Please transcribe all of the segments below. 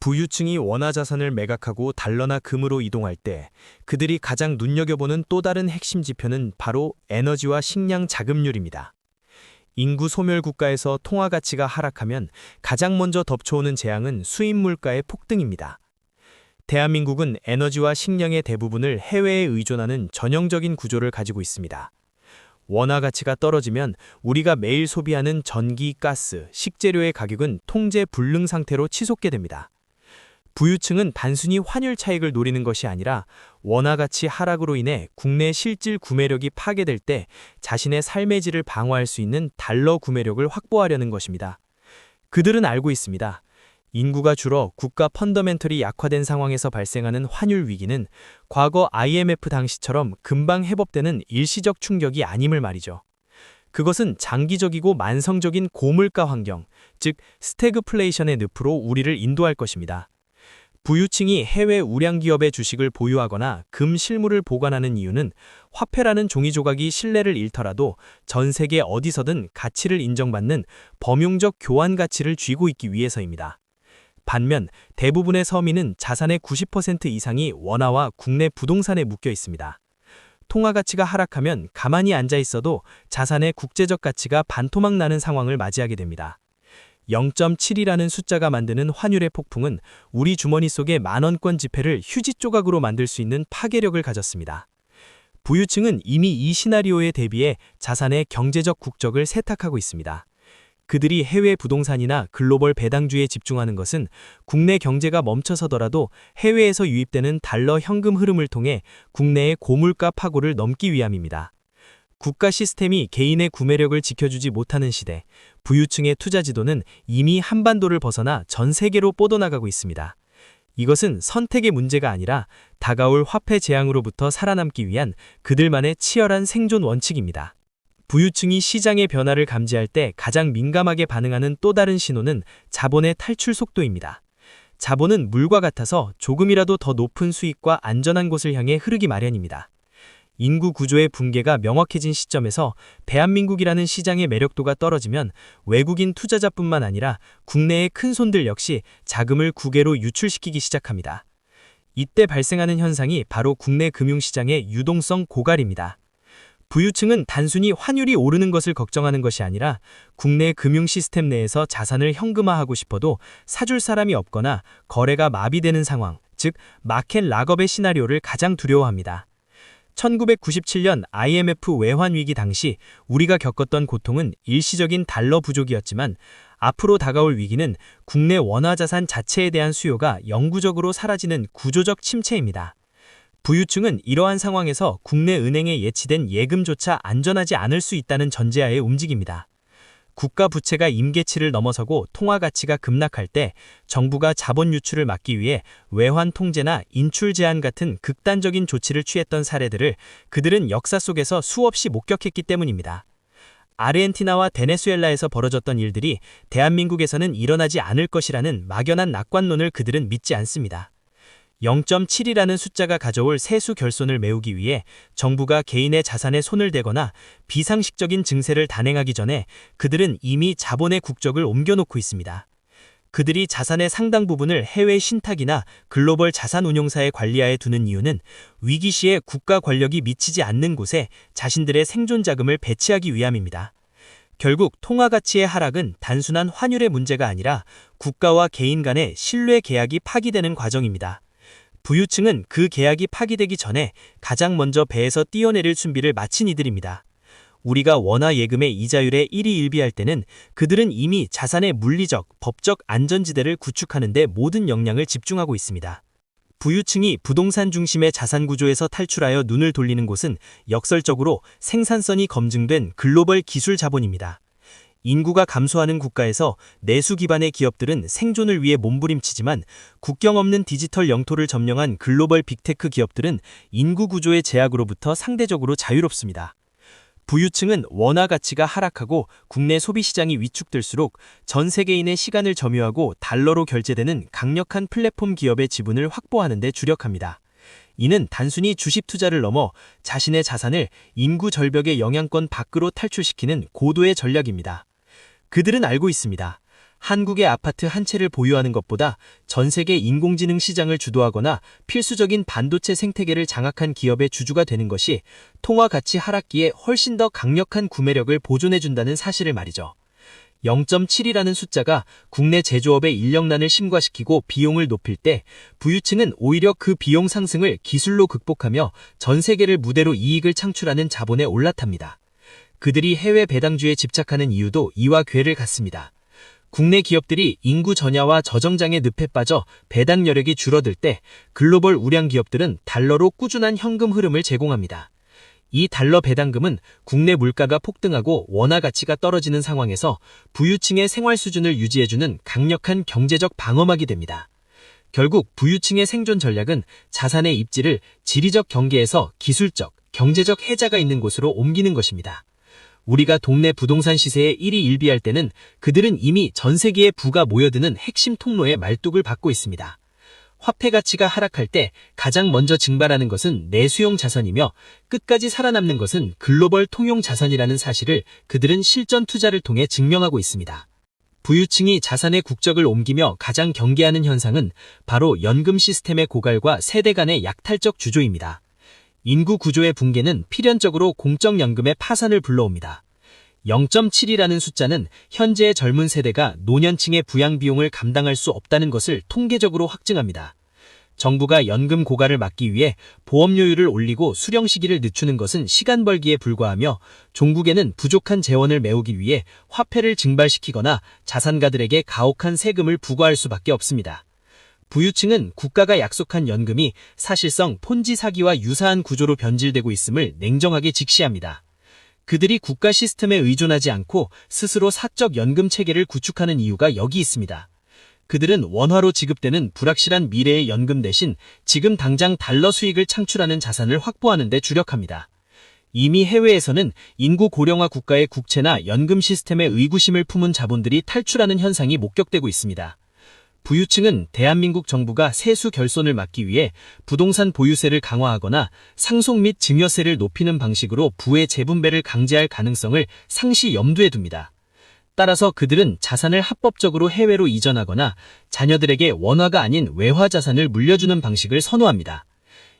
부유층이 원화 자산을 매각하고 달러나 금으로 이동할 때 그들이 가장 눈여겨보는 또 다른 핵심 지표는 바로 에너지와 식량 자급률입니다. 인구 소멸 국가에서 통화 가치가 하락하면 가장 먼저 덮쳐오는 재앙은 수입 물가의 폭등입니다. 대한민국은 에너지와 식량의 대부분을 해외에 의존하는 전형적인 구조를 가지고 있습니다. 원화 가치가 떨어지면 우리가 매일 소비하는 전기, 가스, 식재료의 가격은 통제 불능 상태로 치솟게 됩니다. 부유층은 단순히 환율 차익을 노리는 것이 아니라 원화 가치 하락으로 인해 국내 실질 구매력이 파괴될 때 자신의 삶의 질을 방어할 수 있는 달러 구매력을 확보하려는 것입니다. 그들은 알고 있습니다. 인구가 줄어 국가 펀더멘털이 약화된 상황에서 발생하는 환율 위기는 과거 IMF 당시처럼 금방 회복되는 일시적 충격이 아님을 말이죠. 그것은 장기적이고 만성적인 고물가 환경, 즉 스태그플레이션의 늪으로 우리를 인도할 것입니다. 부유층이 해외 우량 기업의 주식을 보유하거나 금 실물을 보관하는 이유는 화폐라는 종이 조각이 신뢰를 잃더라도 전 세계 어디서든 가치를 인정받는 범용적 교환 가치를 쥐고 있기 위해서입니다. 반면 대부분의 서민은 자산의 90% 이상이 원화와 국내 부동산에 묶여 있습니다. 통화 가치가 하락하면 가만히 앉아 있어도 자산의 국제적 가치가 반토막 나는 상황을 맞이하게 됩니다. 0.7이라는 숫자가 만드는 환율의 폭풍은 우리 주머니 속의 만원권 지폐를 휴지 조각으로 만들 수 있는 파괴력을 가졌습니다. 부유층은 이미 이 시나리오에 대비해 자산의 경제적 국적을 세탁하고 있습니다. 그들이 해외 부동산이나 글로벌 배당주에 집중하는 것은 국내 경제가 멈춰서더라도 해외에서 유입되는 달러 현금 흐름을 통해 국내의 고물가 파고를 넘기 위함입니다. 국가 시스템이 개인의 구매력을 지켜주지 못하는 시대, 부유층의 투자 지도는 이미 한반도를 벗어나 전 세계로 뻗어나가고 있습니다. 이것은 선택의 문제가 아니라 다가올 화폐 재앙으로부터 살아남기 위한 그들만의 치열한 생존 원칙입니다. 부유층이 시장의 변화를 감지할 때 가장 민감하게 반응하는 또 다른 신호는 자본의 탈출 속도입니다. 자본은 물과 같아서 조금이라도 더 높은 수익과 안전한 곳을 향해 흐르기 마련입니다. 인구 구조의 붕괴가 명확해진 시점에서 대한민국이라는 시장의 매력도가 떨어지면 외국인 투자자뿐만 아니라 국내의 큰 손들 역시 자금을 국외로 유출시키기 시작합니다. 이때 발생하는 현상이 바로 국내 금융시장의 유동성 고갈입니다. 부유층은 단순히 환율이 오르는 것을 걱정하는 것이 아니라 국내 금융 시스템 내에서 자산을 현금화하고 싶어도 사줄 사람이 없거나 거래가 마비되는 상황, 즉 마켓 락업의 시나리오를 가장 두려워합니다. 1997년 IMF 외환위기 당시 우리가 겪었던 고통은 일시적인 달러 부족이었지만 앞으로 다가올 위기는 국내 원화 자산 자체에 대한 수요가 영구적으로 사라지는 구조적 침체입니다. 부유층은 이러한 상황에서 국내 은행에 예치된 예금조차 안전하지 않을 수 있다는 전제하에 움직입니다. 국가 부채가 임계치를 넘어서고 통화 가치가 급락할 때 정부가 자본 유출을 막기 위해 외환 통제나 인출 제한 같은 극단적인 조치를 취했던 사례들을 그들은 역사 속에서 수없이 목격했기 때문입니다. 아르헨티나와 베네수엘라에서 벌어졌던 일들이 대한민국에서는 일어나지 않을 것이라는 막연한 낙관론을 그들은 믿지 않습니다. 0.7이라는 숫자가 가져올 세수 결손을 메우기 위해 정부가 개인의 자산에 손을 대거나 비상식적인 증세를 단행하기 전에 그들은 이미 자본의 국적을 옮겨놓고 있습니다. 그들이 자산의 상당 부분을 해외 신탁이나 글로벌 자산운용사의 관리하에 두는 이유는 위기 시에 국가 권력이 미치지 않는 곳에 자신들의 생존 자금을 배치하기 위함입니다. 결국 통화 가치의 하락은 단순한 환율의 문제가 아니라 국가와 개인 간의 신뢰 계약이 파기되는 과정입니다. 부유층은 그 계약이 파기되기 전에 가장 먼저 배에서 뛰어내릴 준비를 마친 이들입니다. 우리가 원화 예금의 이자율에 1위 1비할 때는 그들은 이미 자산의 물리적, 법적 안전지대를 구축하는 데 모든 역량을 집중하고 있습니다. 부유층이 부동산 중심의 자산 구조에서 탈출하여 눈을 돌리는 곳은 역설적으로 생산성이 검증된 글로벌 기술 자본입니다. 인구가 감소하는 국가에서 내수 기반의 기업들은 생존을 위해 몸부림치지만 국경 없는 디지털 영토를 점령한 글로벌 빅테크 기업들은 인구 구조의 제약으로부터 상대적으로 자유롭습니다. 부유층은 원화 가치가 하락하고 국내 소비 시장이 위축될수록 전 세계인의 시간을 점유하고 달러로 결제되는 강력한 플랫폼 기업의 지분을 확보하는 데 주력합니다. 이는 단순히 주식 투자를 넘어 자신의 자산을 인구 절벽의 영향권 밖으로 탈출시키는 고도의 전략입니다. 그들은 알고 있습니다. 한국의 아파트 한 채를 보유하는 것보다 전 세계 인공지능 시장을 주도하거나 필수적인 반도체 생태계를 장악한 기업의 주주가 되는 것이 통화 가치 하락기에 훨씬 더 강력한 구매력을 보존해준다는 사실을 말이죠. 0.7이라는 숫자가 국내 제조업의 인력난을 심과시키고 비용을 높일 때 부유층은 오히려 그 비용 상승을 기술로 극복하며 전 세계를 무대로 이익을 창출하는 자본에 올라탑니다. 그들이 해외 배당주에 집착하는 이유도 이와 괴를 같습니다. 국내 기업들이 인구 전야와 저정장의 늪에 빠져 배당 여력이 줄어들 때 글로벌 우량 기업들은 달러로 꾸준한 현금 흐름을 제공합니다. 이 달러 배당금은 국내 물가가 폭등하고 원화 가치가 떨어지는 상황에서 부유층의 생활 수준을 유지해주는 강력한 경제적 방어막이 됩니다. 결국 부유층의 생존 전략은 자산의 입지를 지리적 경계에서 기술적, 경제적 혜자가 있는 곳으로 옮기는 것입니다. 우리가 동네 부동산 시세에 1위 1비할 때는 그들은 이미 전 세계의 부가 모여드는 핵심 통로에 말뚝을 받고 있습니다. 화폐 가치가 하락할 때 가장 먼저 증발하는 것은 내수용 자산이며 끝까지 살아남는 것은 글로벌 통용 자산이라는 사실을 그들은 실전 투자를 통해 증명하고 있습니다. 부유층이 자산의 국적을 옮기며 가장 경계하는 현상은 바로 연금 시스템의 고갈과 세대 간의 약탈적 주조입니다. 인구 구조의 붕괴는 필연적으로 공적연금의 파산을 불러옵니다. 0.7이라는 숫자는 현재의 젊은 세대가 노년층의 부양 비용을 감당할 수 없다는 것을 통계적으로 확증합니다. 정부가 연금 고갈을 막기 위해 보험료율을 올리고 수령 시기를 늦추는 것은 시간 벌기에 불과하며 종국에는 부족한 재원을 메우기 위해 화폐를 증발시키거나 자산가들에게 가혹한 세금을 부과할 수밖에 없습니다. 부유층은 국가가 약속한 연금이 사실상 폰지 사기와 유사한 구조로 변질되고 있음을 냉정하게 직시합니다. 그들이 국가 시스템에 의존하지 않고 스스로 사적 연금 체계를 구축하는 이유가 여기 있습니다. 그들은 원화로 지급되는 불확실한 미래의 연금 대신 지금 당장 달러 수익을 창출하는 자산을 확보하는 데 주력합니다. 이미 해외에서는 인구 고령화 국가의 국채나 연금 시스템에 의구심을 품은 자본들이 탈출하는 현상이 목격되고 있습니다. 부유층은 대한민국 정부가 세수 결손을 막기 위해 부동산 보유세를 강화하거나 상속 및 증여세를 높이는 방식으로 부의 재분배를 강제할 가능성을 상시 염두에 둡니다. 따라서 그들은 자산을 합법적으로 해외로 이전하거나 자녀들에게 원화가 아닌 외화 자산을 물려주는 방식을 선호합니다.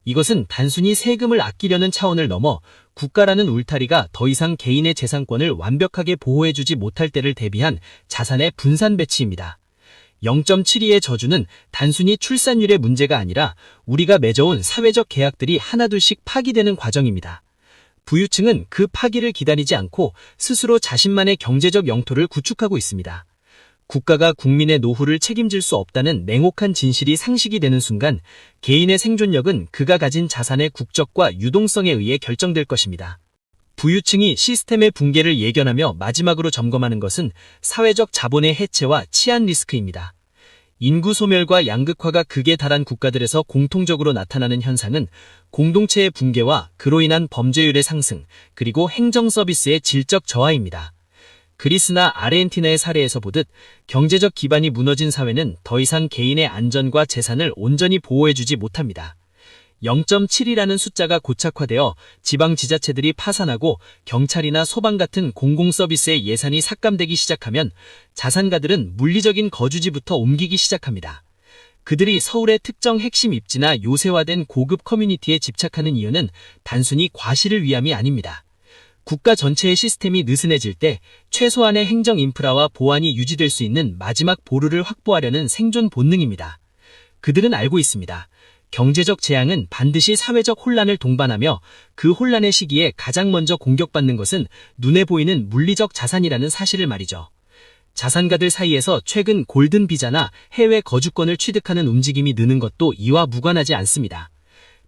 이것은 단순히 세금을 아끼려는 차원을 넘어 국가라는 울타리가 더 이상 개인의 재산권을 완벽하게 보호해주지 못할 때를 대비한 자산의 분산 배치입니다. 0.72의 저주는 단순히 출산율의 문제가 아니라 우리가 맺어온 사회적 계약들이 하나둘씩 파기되는 과정입니다. 부유층은 그 파기를 기다리지 않고 스스로 자신만의 경제적 영토를 구축하고 있습니다. 국가가 국민의 노후를 책임질 수 없다는 냉혹한 진실이 상식이 되는 순간 개인의 생존력은 그가 가진 자산의 국적과 유동성에 의해 결정될 것입니다. 부유층이 시스템의 붕괴를 예견하며 마지막으로 점검하는 것은 사회적 자본의 해체와 치안 리스크입니다. 인구 소멸과 양극화가 극에 달한 국가들에서 공통적으로 나타나는 현상은 공동체의 붕괴와 그로 인한 범죄율의 상승, 그리고 행정 서비스의 질적 저하입니다. 그리스나 아르헨티나의 사례에서 보듯 경제적 기반이 무너진 사회는 더 이상 개인의 안전과 재산을 온전히 보호해주지 못합니다. 0.7이라는 숫자가 고착화되어 지방지자체들이 파산하고 경찰이나 소방 같은 공공서비스의 예산이 삭감되기 시작하면 자산가들은 물리적인 거주지부터 옮기기 시작합니다. 그들이 서울의 특정 핵심 입지나 요새화된 고급 커뮤니티에 집착하는 이유는 단순히 과실을 위함이 아닙니다. 국가 전체의 시스템이 느슨해질 때 최소한의 행정 인프라와 보안이 유지될 수 있는 마지막 보루를 확보하려는 생존 본능입니다. 그들은 알고 있습니다. 경제적 재앙은 반드시 사회적 혼란을 동반하며 그 혼란의 시기에 가장 먼저 공격받는 것은 눈에 보이는 물리적 자산이라는 사실을 말이죠. 자산가들 사이에서 최근 골든 비자나 해외 거주권을 취득하는 움직임이 느는 것도 이와 무관하지 않습니다.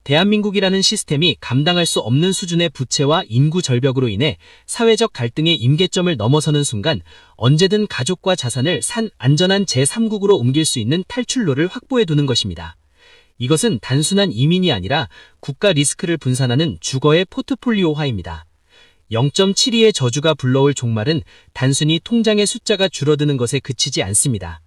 대한민국이라는 시스템이 감당할 수 없는 수준의 부채와 인구 절벽으로 인해 사회적 갈등의 임계점을 넘어서는 순간 언제든 가족과 자산을 안전한 제3국으로 옮길 수 있는 탈출로를 확보해두는 것입니다. 이것은 단순한 이민이 아니라 국가 리스크를 분산하는 주거의 포트폴리오화입니다. 0.72의 저주가 불러올 종말은 단순히 통장의 숫자가 줄어드는 것에 그치지 않습니다.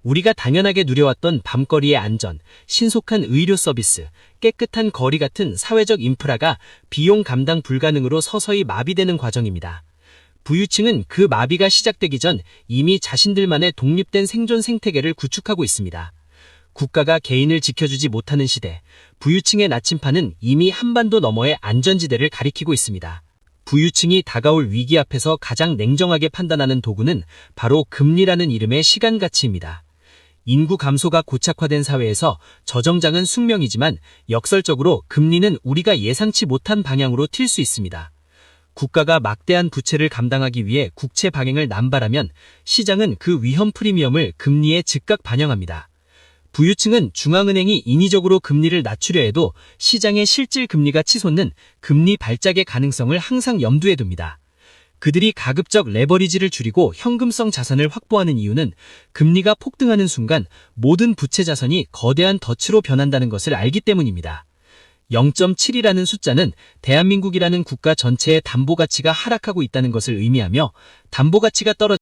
우리가 당연하게 누려왔던 밤거리의 안전, 신속한 의료 서비스, 깨끗한 거리 같은 사회적 인프라가 비용 감당 불가능으로 서서히 마비되는 과정입니다. 부유층은 그 마비가 시작되기 전 이미 자신들만의 독립된 생존 생태계를 구축하고 있습니다. 국가가 개인을 지켜주지 못하는 시대, 부유층의 나침판은 이미 한반도 너머의 안전지대를 가리키고 있습니다. 부유층이 다가올 위기 앞에서 가장 냉정하게 판단하는 도구는 바로 금리라는 이름의 시간 가치입니다. 인구 감소가 고착화된 사회에서 저정장은 숙명이지만 역설적으로 금리는 우리가 예상치 못한 방향으로 튈 수 있습니다. 국가가 막대한 부채를 감당하기 위해 국채 발행을 남발하면 시장은 그 위험 프리미엄을 금리에 즉각 반영합니다. 부유층은 중앙은행이 인위적으로 금리를 낮추려 해도 시장의 실질 금리가 치솟는 금리 발작의 가능성을 항상 염두에 둡니다. 그들이 가급적 레버리지를 줄이고 현금성 자산을 확보하는 이유는 금리가 폭등하는 순간 모든 부채 자산이 거대한 덫으로 변한다는 것을 알기 때문입니다. 0.7이라는 숫자는 대한민국이라는 국가 전체의 담보 가치가 하락하고 있다는 것을 의미하며 담보 가치가 떨어지면